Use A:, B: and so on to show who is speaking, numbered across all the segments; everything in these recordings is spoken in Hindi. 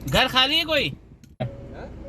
A: घर खाली है कोई؟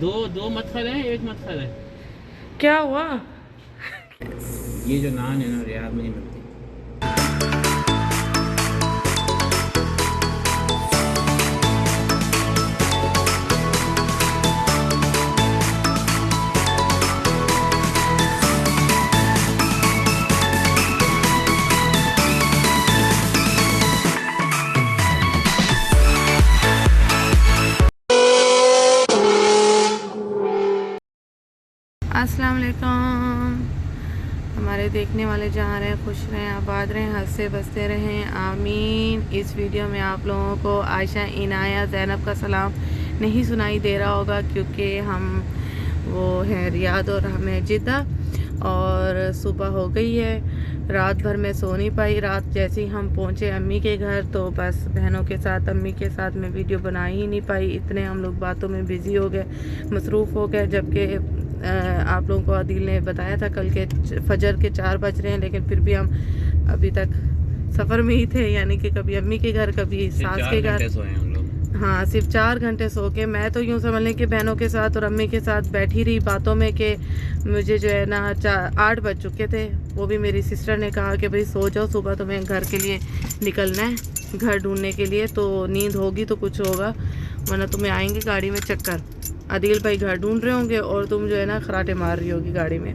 A: दो मदखल है, एक मदखल है।
B: क्या हुआ?
A: ये जो नान है ना रियाद में नहीं मिलती।
B: अस्सलाम वालेकुम। हमारे देखने वाले जहाँ रहें खुश रहें, आबाद रहें, हंसते बसते रहें, आमीन। इस वीडियो में आप लोगों को आयशा, इनाया, ज़ैनब का सलाम नहीं सुनाई दे रहा होगा क्योंकि हम वो हैं रियाद और हमें जिद्दा, और सुबह हो गई है। रात भर मैं सो नहीं पाई। रात जैसे ही हम पहुँचे अम्मी के घर तो बस बहनों के साथ, अम्मी के साथ मैं वीडियो बना ही नहीं पाई। इतने हम लोग बातों में बिज़ी हो गए, मसरूफ़ हो गए। जबकि आप लोगों को आदिल ने बताया था कल के फजर के 4 बज रहे हैं, लेकिन फिर भी हम अभी तक सफ़र में ही थे, यानी कि कभी अम्मी के घर कभी सास के घर। हाँ, सिर्फ 4 घंटे सो के। मैं तो यूँ समझ लें कि बहनों के साथ और अम्मी के साथ बैठी रही बातों में कि मुझे जो है ना 8 बज चुके थे। वो भी मेरी सिस्टर ने कहा कि भाई सो जाओ, सुबह तुम्हें घर के लिए निकलना है, घर ढूंढने के लिए, तो नींद होगी तो कुछ होगा, वरना तुम्हें आएंगे गाड़ी में चक्कर। आदिल भाई घर ढूंढ रहे होंगे और तुम जो है ना खराटे मार रही होगी गाड़ी में।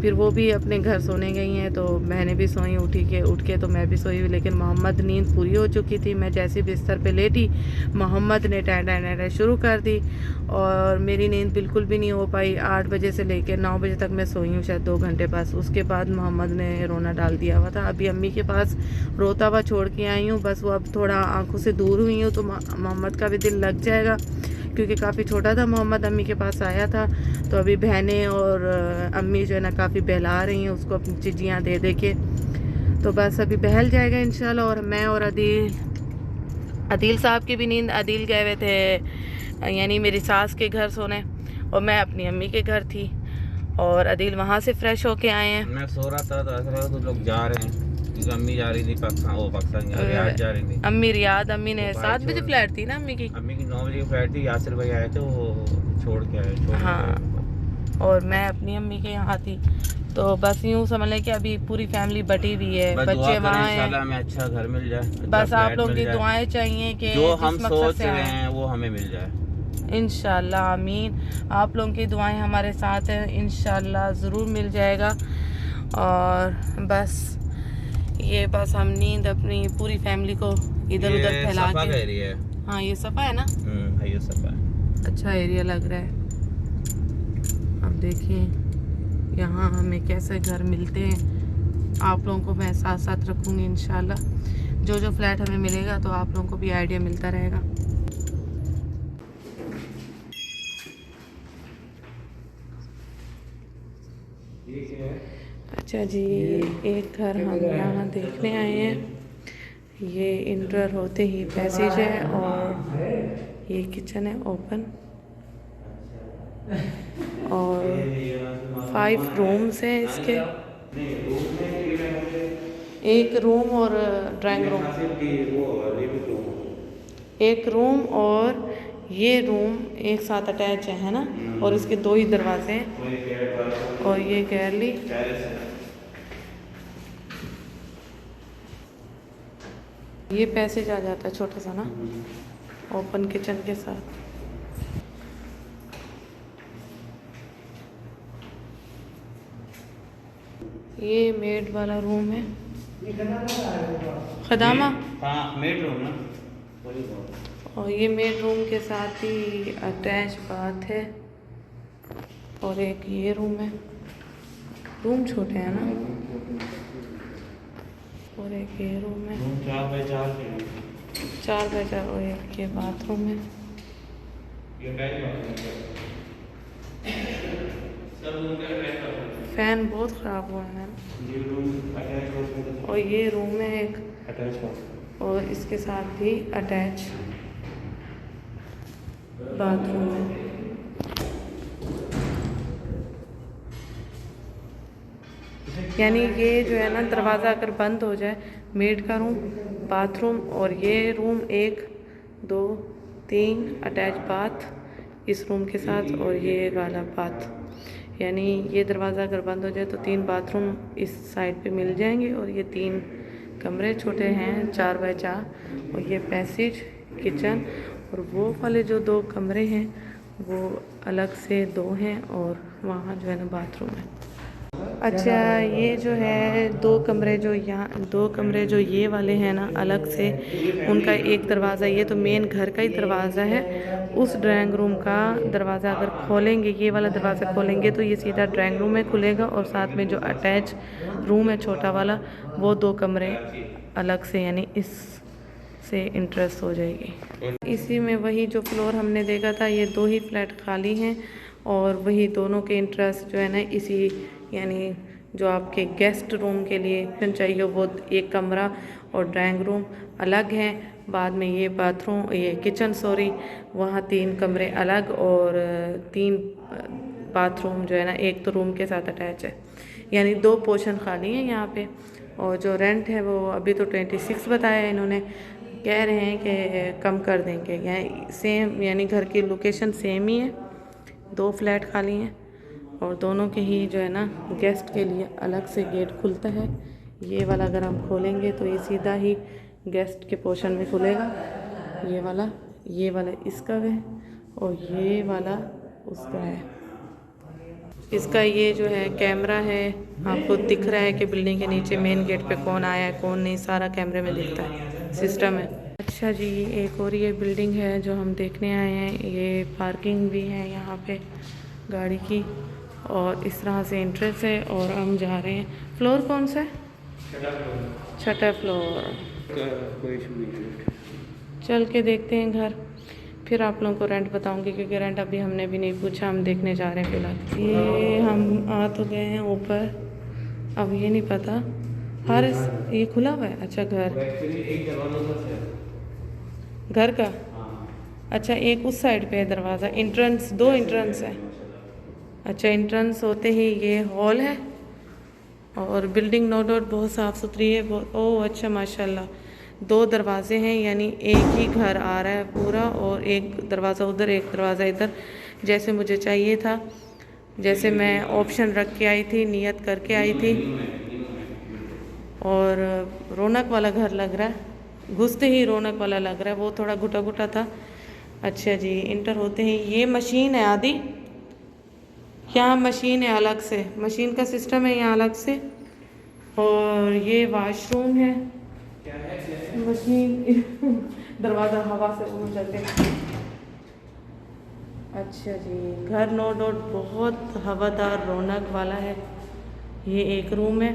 B: फिर वो भी अपने घर सोने गई हैं, तो बहनें भी सोई उठ के तो मैं भी सोई। लेकिन मोहम्मद नींद पूरी हो चुकी थी। मैं जैसे बिस्तर पे लेटी, मोहम्मद ने टैं शुरू कर दी और मेरी नींद बिल्कुल भी नहीं हो पाई। 8 बजे से लेकर 9 बजे तक मैं सोई हूँ, शायद 2 घंटे बस। उसके बाद मोहम्मद ने रोना डाल दिया हुआ था। अभी अम्मी के पास रोता हुआ छोड़ के आई हूँ, बस वो अब थोड़ा आंखों से दूर हुई हूँ तो मोहम्मद का भी दिल लग जाएगा, क्योंकि काफ़ी छोटा था मोहम्मद अम्मी के पास आया था। तो अभी बहनें और अम्मी जो है ना काफ़ी बहला रही हैं उसको अपनी चीज़ियाँ दे दे के, तो बस अभी बहल जाएगा इंशाल्लाह। और मैं और अदील साहब की भी नींद, अदील गए हुए थे यानी मेरी सास के घर सोने, और मैं अपनी अम्मी के घर थी, और अदील वहाँ से फ्रेश होके आए हैं।
A: मैं सो रहा था तो ऐसा लगा तो लोग जा रहे हैं, क्योंकि अम्मी जा रही थी पाकिस्तान रियाद जा रही थी।
B: अम्मी रियाद, अम्मी ने 7 बजे फ्लैट थी ना अम्मी की
A: 9 बजे की फ्लाइट थी। यासिर भाई आए थे, वो छोड़ के आए।
B: हाँ, और मैं अपनी अम्मी के यहाँ थी। तो बस यूँ समझ लें कि अभी पूरी फैमिली बटी हुई है, बच्चे वहाँ हैं।
A: इंशाल्लाह हमें अच्छा घर मिल जाए,
B: बस आप लोगों की दुआएं चाहिए कि
A: जो
B: जिस
A: हम
B: मकसद
A: सोच
B: से
A: रहे
B: आए
A: हैं वो हमें मिल जाए
B: इंशाल्लाह, आमीन। आप लोगों की दुआएं हमारे साथ हैं, इंशाल्लाह ज़रूर मिल जाएगा। और बस ये बस हम नींद अपनी पूरी फैमिली को इधर उधर फैला के। हाँ, ये सफ़ा है ना,
A: ये सफा है।
B: अच्छा एरिया लग रहा है। अब देखिए यहाँ हमें कैसे घर मिलते हैं, आप लोगों को मैं साथ साथ रखूँगी इंशाल्लाह। जो जो फ्लैट हमें मिलेगा तो आप लोगों को भी आइडिया मिलता रहेगा। अच्छा जी, एक घर हम यहाँ देखने आए हैं। ये इंटर होते ही पैसेज है और ये किचन है ओपन, और 5 रूम्स हैं इसके, एक रूम और ड्राइंग रूम, एक रूम और ये रूम एक साथ अटैच है ना, और इसके 2 ही दरवाजे हैं। और ये गैलरी, ये पैसेज आ जाता है छोटा सा ना, ओपन किचन के साथ। ये मेड वाला रूम है, खदामा।
A: हाँ, मेड रूम ना।
B: और ये मेड रूम के साथ ही अटैच बाथ है, और एक ये रूम है। रूम छोटे हैं ना, और एक ये रूम है 4 बाय 4, और एक ये बाथरूम है। फैन बहुत ख़राब हुआ है, और ये रूम है एक, और इसके साथ भी अटैच बाथरूम है। यानी ये जो है ना दरवाज़ा अगर बंद हो जाए, मेड का रूम, बाथरूम और ये रूम 1 2 3 अटैच बाथ इस रूम के साथ और ये वाला बाथ, यानी ये दरवाज़ा अगर बंद हो जाए तो 3 बाथरूम इस साइड पे मिल जाएंगे और ये 3 कमरे छोटे हैं 4 बाय 4 और ये पैसेज, किचन और वो वाले जो 2 कमरे हैं वो अलग से 2 हैं और वहाँ जो है ना बाथरूम है। अच्छा, ये जो है 2 कमरे जो यहाँ 2 कमरे जो ये वाले हैं ना अलग से, उनका एक दरवाज़ा, ये तो मेन घर का ही दरवाज़ा है। उस ड्राइंग रूम का दरवाज़ा अगर खोलेंगे, ये वाला दरवाज़ा खोलेंगे तो ये सीधा ड्राइंग रूम में खुलेगा और साथ में जो अटैच रूम है छोटा वाला, वो 2 कमरे अलग से, यानी इस से इंटरेस्ट हो जाएगी। इसी में वही जो फ्लोर हमने देखा था, ये 2 ही फ्लैट खाली हैं और वही दोनों के इंटरेस्ट जो है ना इसी, यानी जो आपके गेस्ट रूम के लिए चाहिए वो 1 कमरा और ड्राइंग रूम अलग हैं, बाद में ये बाथरूम, ये किचन सॉरी, वहाँ 3 कमरे अलग और 3 बाथरूम जो है ना, एक तो रूम के साथ अटैच है, यानी 2 पोर्शन खाली हैं यहाँ पे। और जो रेंट है वो अभी तो 26 बताया है इन्होंने, कह रहे हैं कि कम कर देंगे, यानी सेम, यानी घर की लोकेशन सेम ही है, 2 फ्लैट खाली हैं और दोनों के ही जो है ना गेस्ट के लिए अलग से गेट खुलता है। ये वाला अगर हम खोलेंगे तो ये सीधा ही गेस्ट के पोर्शन में खुलेगा, ये वाला इसका है और ये वाला उसका है। इसका ये जो है कैमरा है, आपको दिख रहा है कि बिल्डिंग के नीचे मेन गेट पे कौन आया है कौन नहीं, सारा कैमरे में दिखता है, सिस्टम है। अच्छा जी, एक और ये बिल्डिंग है जो हम देखने आए हैं, ये पार्किंग भी है यहाँ पे गाड़ी की और इस तरह से एंट्रेंस है और हम जा रहे हैं। फ्लोर कौन सा है? 6ठा फ्लोर। चल के देखते हैं घर, फिर आप लोगों को रेंट बताऊंगी क्योंकि रेंट अभी हमने भी नहीं पूछा, हम देखने जा रहे हैं फिलहाल। ये हम आ तो गए हैं ऊपर, अब ये नहीं पता हर ये खुला हुआ है। अच्छा, घर का, अच्छा एक उस साइड पे है दरवाज़ा, एंट्रेंस 2 एंट्रेंस है। अच्छा, एंट्रेंस होते ही ये हॉल है और बिल्डिंग नो डाउट बहुत साफ़ सुथरी है बहुत। ओह अच्छा, माशाल्लाह, 2 दरवाजे हैं, यानी एक ही घर आ रहा है पूरा और एक दरवाज़ा उधर एक दरवाज़ा इधर, जैसे मुझे चाहिए था, जैसे मैं ऑप्शन रख के आई थी, नियत करके आई थी। और रौनक वाला घर लग रहा है, घुसते ही रौनक वाला लग रहा है, वो थोड़ा घुटा घुटा था। अच्छा जी, इंटर होते ही ये मशीन है आदि, यहाँ मशीन है अलग से, मशीन का सिस्टम है यहाँ अलग से और ये वॉशरूम है, मशीन दरवाज़ा हवा से उड़ जाते हैं। अच्छा जी, घर नो डाउट बहुत हवादार रौनक वाला है। ये एक रूम है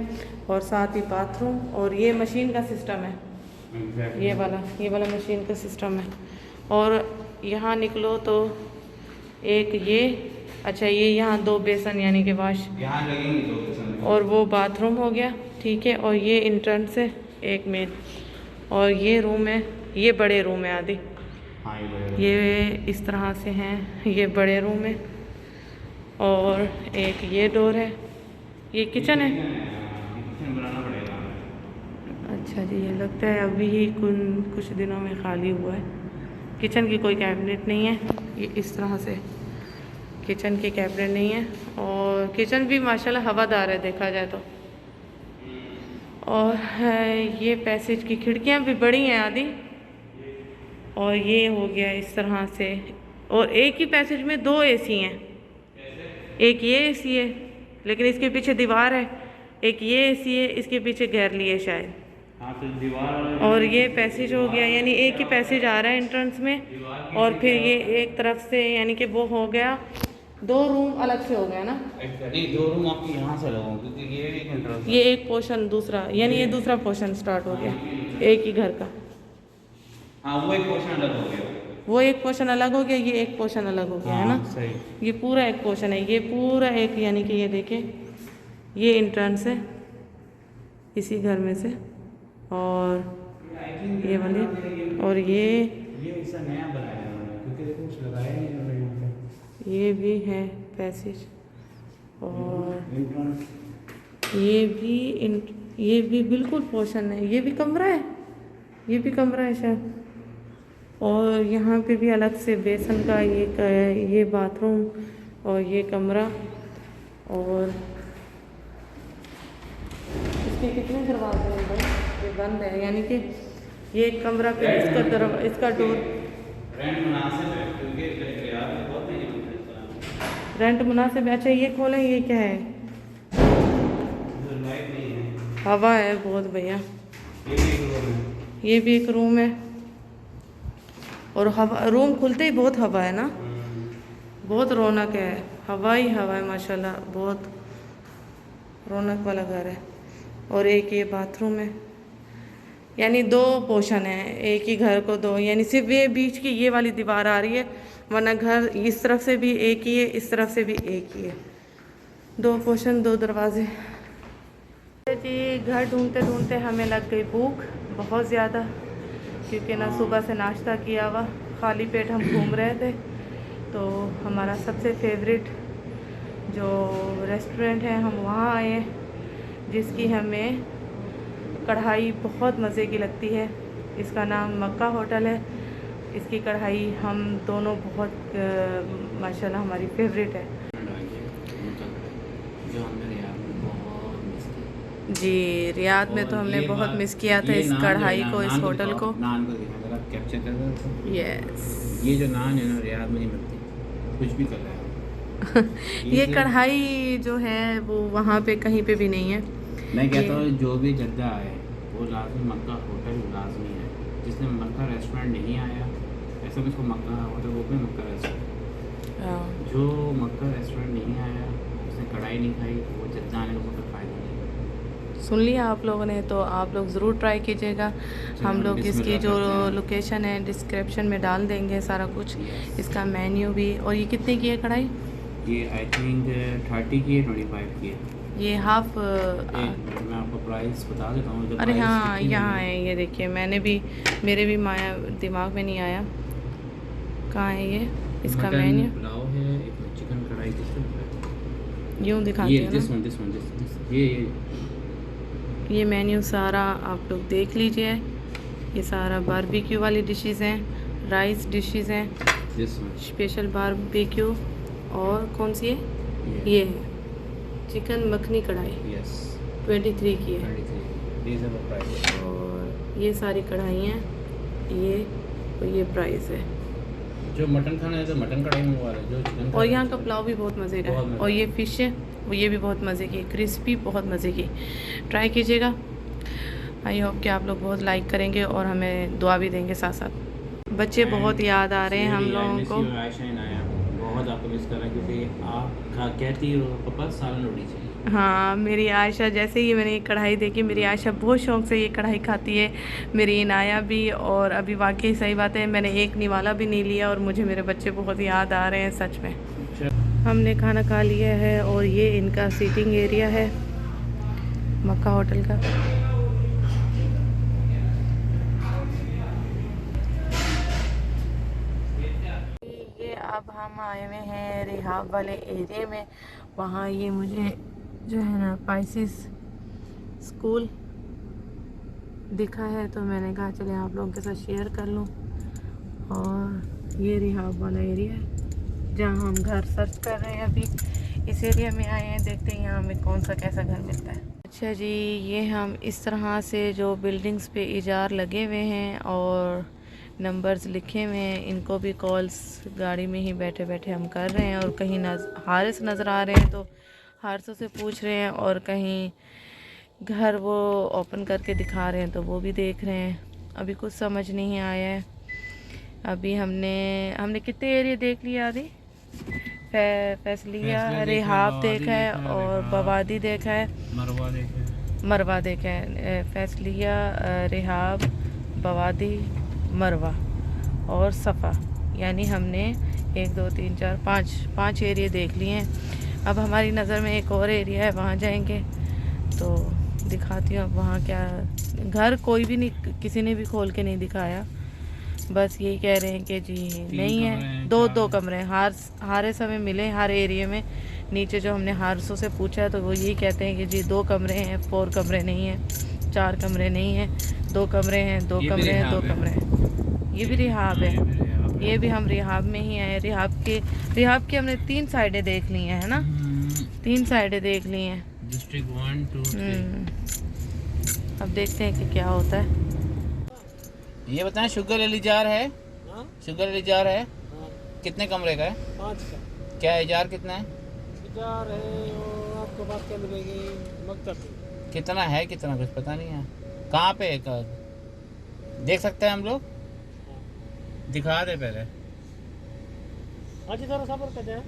B: और साथ ही बाथरूम और ये मशीन का सिस्टम है, ये वाला मशीन का सिस्टम है। और यहाँ निकलो तो एक ये, अच्छा ये यहाँ 2 बेसन यानी कि वाश यहाँ लगेंगे 2 बेसन और वो बाथरूम हो गया, ठीक है। और ये इंट्रेंस है एक मेन और ये रूम है, ये बड़े रूम है आदि, ये इस तरह से हैं, ये बड़े रूम है। और एक ये डोर है, ये किचन है। अच्छा जी, ये लगता है अभी ही कुछ दिनों में खाली हुआ है। किचन की कोई कैबिनेट नहीं है, ये इस तरह से किचन की कैबिनेट नहीं है और किचन भी माशाल्लाह हवादार है देखा जाए तो। और ये पैसेज की खिड़कियाँ भी बड़ी हैं आदि और ये हो गया इस तरह से। और एक ही पैसेज में 2 एसी हैं, एक ये एसी है लेकिन इसके पीछे दीवार है, एक ये एसी है इसके पीछे गैलरी है शायद। और ये पैसेज हो गया, यानी एक ही पैसेज आ रहा है एंट्रेंस में और फिर ये एक तरफ से, यानी कि वो हो गया 2 रूम अलग से हो गया ना।
A: नहीं, 2 रूम आपके यहाँ से लगाओ क्योंकि ये
B: एक पोर्शन दूसरा, यानी ये दूसरा पोर्शन स्टार्ट हो गया एक ही घर का।
A: हाँ, वो एक पोर्शन अलग हो गया,
B: वो एक पोर्शन अलग हो गया, ये एक पोर्शन अलग हो गया है ना।
A: सही।
B: ये पूरा एक पोर्शन है, ये पूरा एक, यानी कि ये देखें ये एंट्रेंस है इसी घर में से और ये वाले और ये
A: ऐसा नया बनाया है क्योंकि देखो कुछ लगाया नहीं,
B: ये भी है पैसेज और ये भी बिल्कुल पोर्शन है। ये भी कमरा है, ये भी कमरा है शायद। और यहाँ पे भी अलग से बेसन का ये बाथरूम और ये कमरा। और इसके कितने दरवाजे हैं भाई? ये बंद है, यानी कि ये एक कमरा पे इसका डोर
A: रेंट मुनासिब है क्योंकि रियाद में बहुत महंगी मिलती है।
B: रेंट मुनासिब है। अच्छा ये खोलें, ये क्या है?
A: लाइट नहीं है,
B: हवा है बहुत भैया।
A: ये भी एक रूम है।
B: ये भी एक रूम है और हवा, रूम खुलते ही बहुत हवा है ना, बहुत रौनक है, हवा ही हवा है माशाल्लाह, बहुत रौनक वाला घर है। और एक ये बाथरूम है, यानी 2 पोर्शन है एक ही घर को, 2, यानी सिर्फ ये बीच की ये वाली दीवार आ रही है, वरना घर इस तरफ से भी एक ही है, इस तरफ से भी एक ही है। 2 पोर्शन, 2 दरवाजे। जी घर ढूंढते ढूंढते हमें लग गई भूख बहुत ज़्यादा, क्योंकि ना सुबह से नाश्ता किया हुआ, खाली पेट हम घूम रहे थे। तो हमारा सबसे फेवरेट जो रेस्टोरेंट है, हम वहाँ आए हैं, जिसकी हमें कढ़ाई बहुत मज़े की लगती है। इसका नाम मक्का होटल है। इसकी कढ़ाई हम दोनों बहुत माशाल्लाह हमारी फेवरेट है। जी रियाद में तो हमने बहुत मिस किया था इस कढ़ाई को, इस होटल को।
A: नान को दिखा, कैप्चर कर दो।
B: यस,
A: ये जो नान है ना रियाद में नहीं मिलती, कुछ भी कर रहा है।
B: ये कढ़ाई जो है वो वहाँ पे कहीं पे भी नहीं है।
A: मैं कहता हूँ जो भी जद्दा आए वो लाजमी मक्का होटल लाजमी है। जिसने मक्का रेस्टोरेंट नहीं आया, ऐसा भी उसको मक्का होटल वो भी मक्का रेस्टोरेंट। जो मक्का रेस्टोरेंट नहीं आया, उसने कढ़ाई नहीं खाई, वो जद्दा आने का कोई फ़ायदा नहीं।
B: सुन लिया आप लोगों ने, तो आप लोग ज़रूर ट्राई कीजिएगा। हम लोग इसकी जो लोकेशन है डिस्क्रिप्शन में डाल देंगे सारा कुछ, इसका मेन्यू भी। और ये कितने की है कढ़ाई?
A: ये आई थिंक 30 की है, 25 की है।
B: ये हाफ
A: मैं आपको प्राइस बता देता हूँ।
B: अरे हाँ यहाँ है, ये देखिए, मेरे भी माया दिमाग में नहीं आया कहाँ है ये इसका मेन्यू।
A: पुलाव है, एक चिकन कढ़ाई,
B: यूँ दिखाती है ना। ये मेन्यू सारा आप लोग देख लीजिए। ये सारा बारबेक्यू वाली डिशेस हैं, राइस डिशेस हैं, स्पेशल बारबेक्यू। और कौन सी है? ये है चिकन मखनी कढ़ाई, 23 की है। और ये सारी कढ़ाइयाँ, ये प्राइस है।
A: जो मटन खाना है तो मटन कढ़ाई मंगवा रहे, जो चिकन।
B: और यहाँ का पुलाव भी बहुत मज़े का है। और ये फ़िश है वो, ये भी बहुत मज़े की, क्रिस्पी, बहुत मज़े की। ट्राई कीजिएगा। आई होप कि आप लोग बहुत लाइक करेंगे और हमें दुआ भी देंगे साथ साथ। बच्चे बहुत याद आ रहे हैं हम लोगों को।
A: बहुत आपको मिस कर रहा है क्योंकि आप कहती हो पापा सालन रोटी चाहिए।
B: हाँ, मेरी आयशा, जैसे ही मैंने ये कढ़ाई देखी, मेरी आयशा बहुत शौक़ से ये कढ़ाई खाती है, मेरी इनाया भी। और अभी वाकई सही बात है, मैंने एक निवाला भी नहीं लिया और मुझे मेरे बच्चे बहुत याद आ रहे हैं सच में। हमने खाना खा लिया है और ये इनका सीटिंग एरिया है मक्का होटल का। अब हम आए हुए हैं रिहाब वाले एरिया में। वहाँ ये मुझे जो है ना पाइसिस स्कूल दिखा है, तो मैंने कहा चले आप लोगों के साथ शेयर कर लूँ। और ये रिहाब वाला एरिया है जहाँ हम घर सर्च कर रहे हैं। अभी इस एरिया में आए हैं, देखते हैं यहाँ हमें कौन सा कैसा घर मिलता है। अच्छा जी, ये हम इस तरह से जो बिल्डिंग्स पे इजार लगे हुए हैं और नंबर्स लिखे हुए हैं, इनको भी कॉल्स गाड़ी में ही बैठे बैठे हम कर रहे हैं। और कहीं हारिस नज़र आ रहे हैं तो हारिसों से पूछ रहे हैं, और कहीं घर वो ओपन करके दिखा रहे हैं तो वो भी देख रहे हैं। अभी कुछ समझ नहीं आया है। अभी हमने कितने एरिया देख लिया? आदि फैसलिया, रिहाब देखा है, और बवादी देखा है, मरवा देखा है। फैसलिया, रिहाब, बवादी, मरवा और सफ़ा, यानी हमने 1 2 3 4 5 एरिया देख लिए हैं। अब हमारी नज़र में एक और एरिया है, वहाँ जाएंगे तो दिखाती हूँ। अब वहाँ क्या घर कोई भी नहीं, किसी ने भी खोल के नहीं दिखाया, बस यही कह रहे हैं कि जी नहीं है। 2 कमरे हर समय मिले हर एरिया में, नीचे जो हमने हारसों से पूछा तो वो यही कहते हैं कि जी 2 कमरे हैं, 4 कमरे नहीं हैं, 4 कमरे नहीं हैं, 2 कमरे हैं, 2 कमरे हैं, 2 कमरे हैं। ये भी रिहाब है, ये भी हम रिहाब में ही आए। रिहाब की हमने 3 साइडें देख ली हैं, है ना, 3 साइडें देख ली हैं।
A: डिस्ट्रिक्ट 1 2 3।
B: अब देखते हैं कि क्या होता है।
A: ये बताएं, शुगर एलिजार है? शुगर एलिजार है? कितने कमरे का है?
C: 5 का
A: क्या इजार कितना है?
C: इजार है और आपको बात क्या मिलेगी मकतब की।
A: कितना है, कितना कुछ पता नहीं है। कहाँ पे है? देख सकते हैं हम लोग? दिखा दे पहले।
C: हाँ जी थोड़ा सबर कर जाए।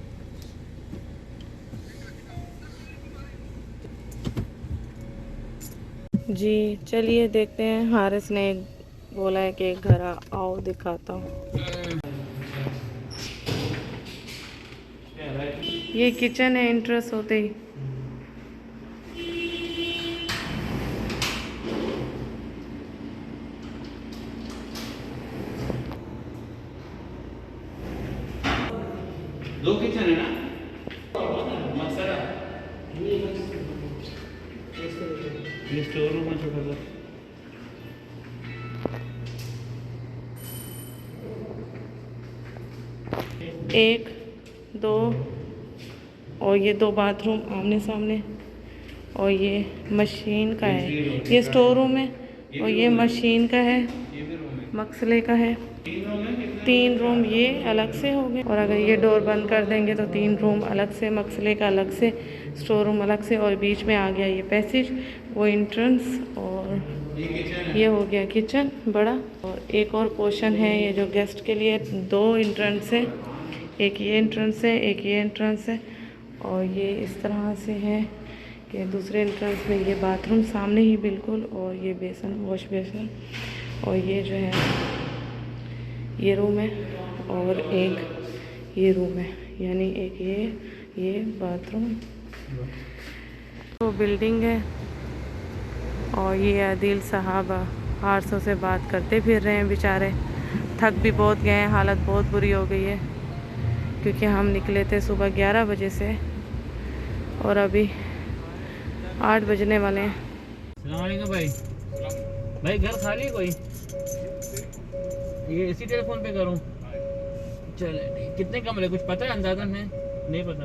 B: जी चलिए देखते हैं। हारिस ने बोला है कि घर आओ दिखाता हूँ। ये किचन है, इंट्रेस्ट होते ही।
A: दो किचन है ना? मसला ये स्टोर रूम है छोटा सा।
B: एक, दो और ये 2 बाथरूम आमने सामने, और ये मशीन का है, ये स्टोर रूम है, और ये मशीन का है, मसले का है। 3 रूम ये अलग से हो गए, और अगर ये डोर बंद कर देंगे तो 3 रूम अलग से, मसले का अलग से, स्टोर रूम अलग से, और बीच में आ गया ये पैसेज, वो एंट्रेंस, और ये हो गया किचन बड़ा। और एक और पोर्शन है ये जो गेस्ट के लिए, 2 एंट्रेंस है, एक ये एंट्रेंस है, एक ये एंट्रेंस है, और ये इस तरह से है कि दूसरे एंट्रेंस में ये बाथरूम सामने ही बिल्कुल, और ये बेसन, वॉश बेसन, और ये जो है ये रूम है, और एक ये रूम है, यानी एक ये बाथरूम। तो बिल्डिंग है, और ये आदिल साहब हारसों से बात करते फिर रहे हैं बेचारे। थक भी बहुत गए हैं, हालत बहुत बुरी हो गई है, क्योंकि हम निकले थे सुबह 11 बजे से और अभी 8 बजने वाले हैं।
A: अस्सलाम वालेकुम भाई। भाई घर खाली है कोई? ये इसी टेलीफोन पे करूं? चले, कितने कमरे कुछ पता है अंदाजन है? नहीं पता।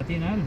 A: 30,000.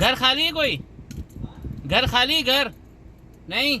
A: घर खाली है कोई? घर खाली? घर नहीं?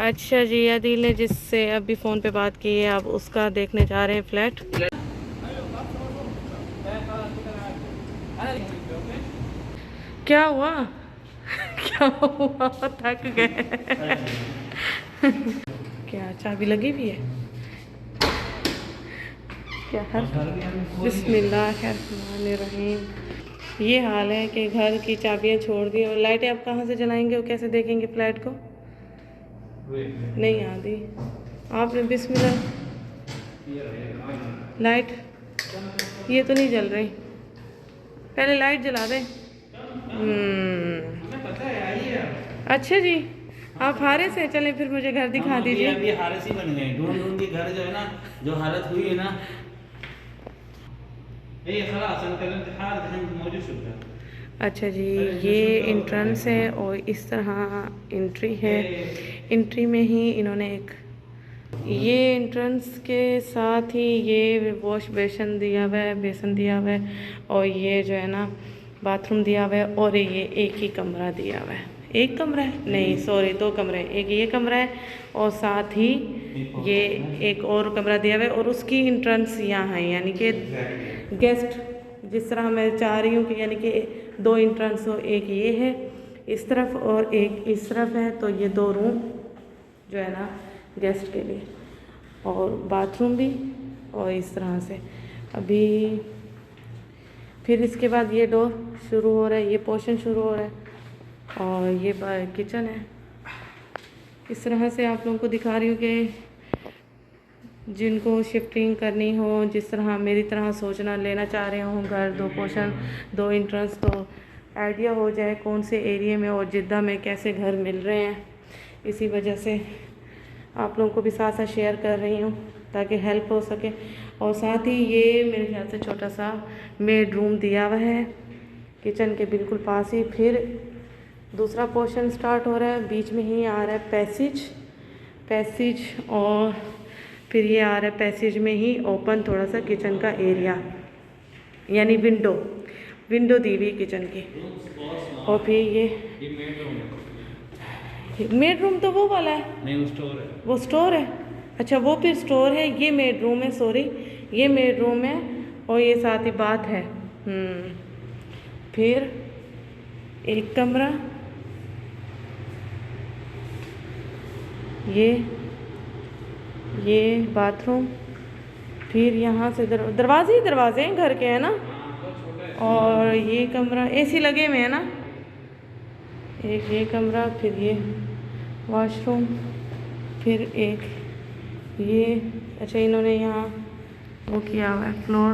B: अच्छा जी, आदिल ने जिससे अभी फ़ोन पे बात की है, अब उसका देखने जा रहे हैं फ्लैट। क्या हुआ? थक गए। क्या चाबी लगी हुई है क्या है? बिस्मिल्लाहिर्रहमानिर्रहीम। ये हाल है कि घर की चाबियां छोड़ दी और लाइटें आप कहाँ से जलाएंगे और कैसे देखेंगे फ्लैट को? नहीं आती। आपने बिस्मिल्लाह, लाइट ये तो नहीं जल रही, पहले लाइट जला दें। अच्छा जी, आप हारे से चलें, फिर मुझे घर दिखा दीजिए।
A: अभी हारे से बन गए, ढूंढ ढूंढ के घर जो है ना, जो हालत हुई है ना, ये खलास मौजूद शुक्र।
B: अच्छा जी, ये एंट्रेंस है और इस तरह एंट्री है। एंट्री में ही इन्होंने एक ये एंट्रेंस के साथ ही ये वॉश बेसन दिया हुआ है, बेसन दिया हुआ है, और ये जो है ना बाथरूम दिया हुआ है, और ये एक ही कमरा दिया हुआ है। एक कमरा है, नहीं सॉरी, 2 कमरे, एक ये कमरा है और साथ ही ये एक और कमरा दिया हुआ है, और उसकी एंट्रेंस यहाँ है, यानी कि गेस्ट जिस तरह मैं चाह रही हूँ कि यानी कि 2 एंट्रेंस हो, एक ये है इस तरफ और एक इस तरफ है, तो ये 2 रूम जो है ना गेस्ट के लिए, और बाथरूम भी, और इस तरह से अभी फिर इसके बाद ये डोर शुरू हो रहा है, ये पोर्शन शुरू हो रहा है, और ये किचन है। इस तरह से आप लोगों को दिखा रही हूँ कि जिनको शिफ्टिंग करनी हो, जिस तरह मेरी तरह सोचना लेना चाह रहे हो घर, 2 पोर्शन 2 एंट्रेंस, तो आइडिया हो जाए कौन से एरिया में और जिद्दा में कैसे घर मिल रहे हैं। इसी वजह से आप लोगों को भी साथ साथ शेयर कर रही हूँ ताकि हेल्प हो सके। और साथ ही ये मेरे ख्याल से छोटा सा बेड रूम दिया हुआ है किचन के बिल्कुल पास ही। फिर दूसरा पोर्शन स्टार्ट हो रहा है, बीच में ही आ रहा है पैसेज, और फिर ये आ रहा है पैसेज में ही ओपन थोड़ा सा किचन का एरिया, यानी विंडो दी हुई किचन की। और फिर ये मेड रूम तो वो वाला है,
A: नहीं वो स्टोर है,
B: वो स्टोर है। अच्छा वो फिर स्टोर है, ये मेड रूम है, सॉरी ये मेड रूम है, और ये साथ ही बात है। फिर एक कमरा, ये बाथरूम, फिर यहाँ से दरवाजे हैं घर के, है ना। और ये कमरा एसी लगे हुए है ना, एक ये कमरा, फिर ये वॉशरूम, फिर एक ये। अच्छा इन्होंने यहाँ वो किया हुआ है फ्लोर,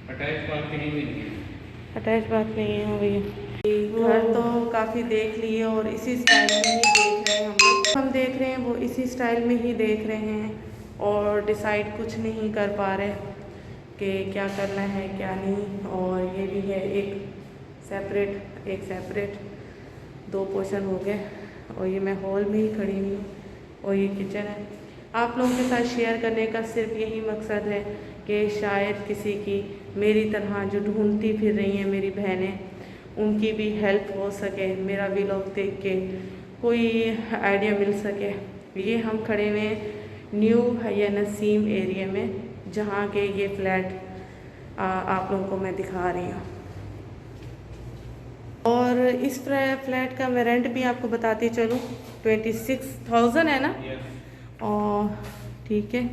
A: अटैच बात कहीं भी नहीं है,
B: अटैच बात नहीं है। हाँ भैया, घर तो काफ़ी देख लिए और इसी स्टाइल में ही देख रहे हैं हम देख रहे हैं, वो इसी स्टाइल में ही देख रहे हैं, और डिसाइड कुछ नहीं कर पा रहे कि क्या करना है क्या नहीं। और ये भी है एक सेपरेट 2 पोर्शन हो गए, और ये मैं हॉल में ही खड़ी हुई हूँ, और ये किचन है। आप लोगों के साथ शेयर करने का सिर्फ यही मकसद है कि शायद किसी की मेरी तरह जो ढूंढती फिर रही हैं मेरी बहनें, उनकी भी हेल्प हो सके, मेरा व्लॉग देख के कोई आइडिया मिल सके। ये हम खड़े हुए हैं न्यू हया नसीम एरिया में, जहाँ के ये फ्लैट आप लोगों को मैं दिखा रही हूँ। और इस फ्लैट का मैं रेंट भी आपको बताती चलूँ, 26,000 है ना। और ठीक है,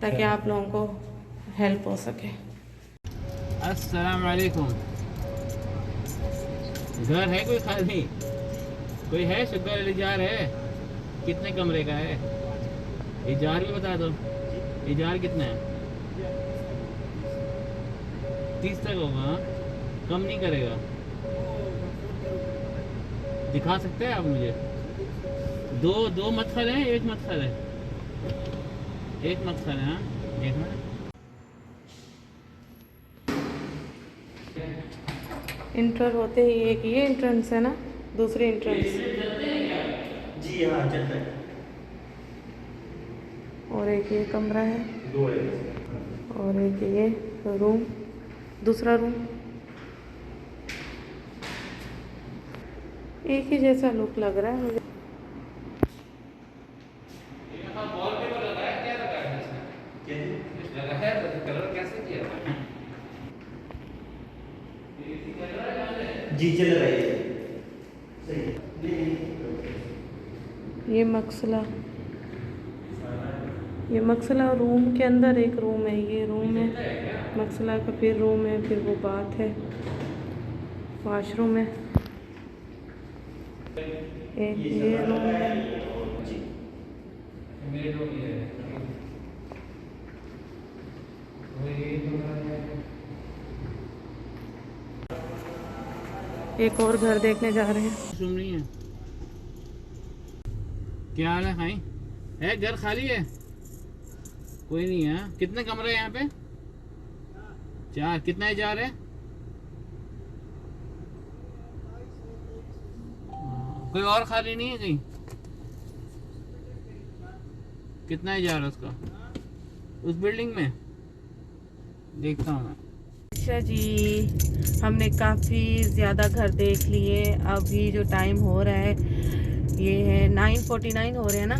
B: ताकि आप लोगों को हेल्प हो सके।
A: अस्सलाम वालेकुम। घर है कोई खाली? कोई है? शुगर इजार है? कितने कमरे का है? इजार भी बता दो, इजार कितना है? 30 तक होगा, कम नहीं करेगा? दिखा सकते हैं आप मुझे? 2 मदखल है, एक मदखल है, एक मदखल है। हाँ देखना,
B: इंटर होते ही एक ये एंट्रेंस है ना, दूसरी एंट्रेंस।
C: जी हाँ चलता है।
B: और एक ये कमरा है,
C: 2 है,
B: और एक ये रूम, दूसरा रूम। एक ही जैसा लुक लग रहा है मुझे।
C: जी चल रहा है, सही
B: मकसला, ये मकसला रूम के अंदर एक रूम है, ये रूम है मकसला का, फिर रूम है, फिर वो बात है, वॉशरूम है, एक ये रूम है, एक और घर देखने जा रहे हैं।
A: सुन रही है क्या हाल है भाई? है घर खाली है? कोई नहीं है? कितने कमरे हैं यहाँ पे? 4। कितना इजार है? कोई और खाली नहीं है कहीं? कितना इजार है उसका, उस बिल्डिंग में? देखता हूँ मैं।
B: अच्छा जी, हमने काफ़ी ज़्यादा घर देख लिए। अभी जो टाइम हो रहा है ये है 9:49 हो रहे हैं ना।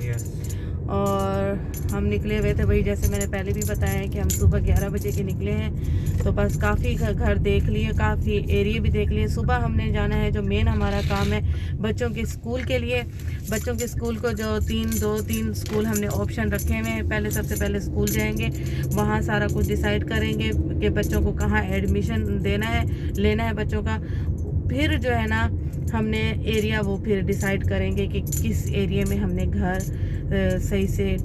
B: और हम निकले हुए थे, वही जैसे मैंने पहले भी बताया है कि हम सुबह 11 बजे के निकले हैं। तो बस काफ़ी घर देख लिए, काफ़ी एरिया भी देख लिए। सुबह हमने जाना है, जो मेन हमारा काम है बच्चों के स्कूल के लिए। बच्चों के स्कूल को जो 2-3 स्कूल हमने ऑप्शन रखे हुए हैं। पहले सबसे पहले स्कूल जाएंगे, वहाँ सारा कुछ डिसाइड करेंगे कि बच्चों को कहाँ एडमिशन देना है, लेना है बच्चों का। फिर जो है ना हमने एरिया वो फिर डिसाइड करेंगे कि किस एरिया में हमने घर सही से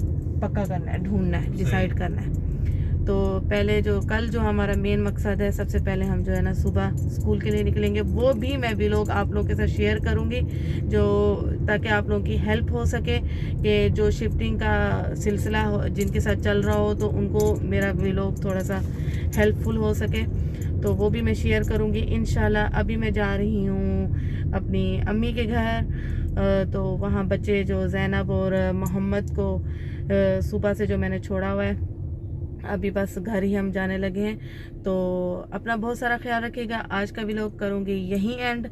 B: पक्का करना है, ढूंढना है, डिसाइड करना है। तो पहले जो कल जो हमारा मेन मकसद है, सबसे पहले हम जो है ना सुबह स्कूल के लिए निकलेंगे। वो भी मैं व्लॉग आप लोगों के साथ शेयर करूंगी, जो ताकि आप लोगों की हेल्प हो सके कि जो शिफ्टिंग का सिलसिला जिनके साथ चल रहा हो तो उनको मेरा व्लॉग थोड़ा सा हेल्पफुल हो सके। तो वो भी मैं शेयर करूंगी इंशाल्लाह। अभी मैं जा रही हूँ अपनी अम्मी के घर। तो वहाँ बच्चे जो ज़ैनब और मोहम्मद को सुबह से जो मैंने छोड़ा हुआ है, अभी बस घर ही हम जाने लगे हैं। तो अपना बहुत सारा ख्याल रखिएगा। आज का व्लॉग करूँगी यहीं एंड,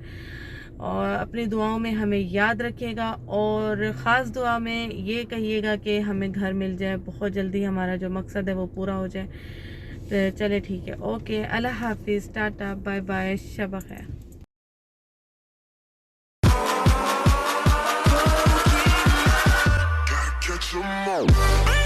B: और अपनी दुआओं में हमें याद रखिएगा। और ख़ास दुआ में ये कहिएगा कि हमें घर मिल जाए बहुत जल्दी, हमारा जो मकसद है वो पूरा हो जाए। तो चले ठीक है, ओके, अल्लाह हाफिज़, टाटा, बाय बाय, शब खैर।
D: Catch 'em all.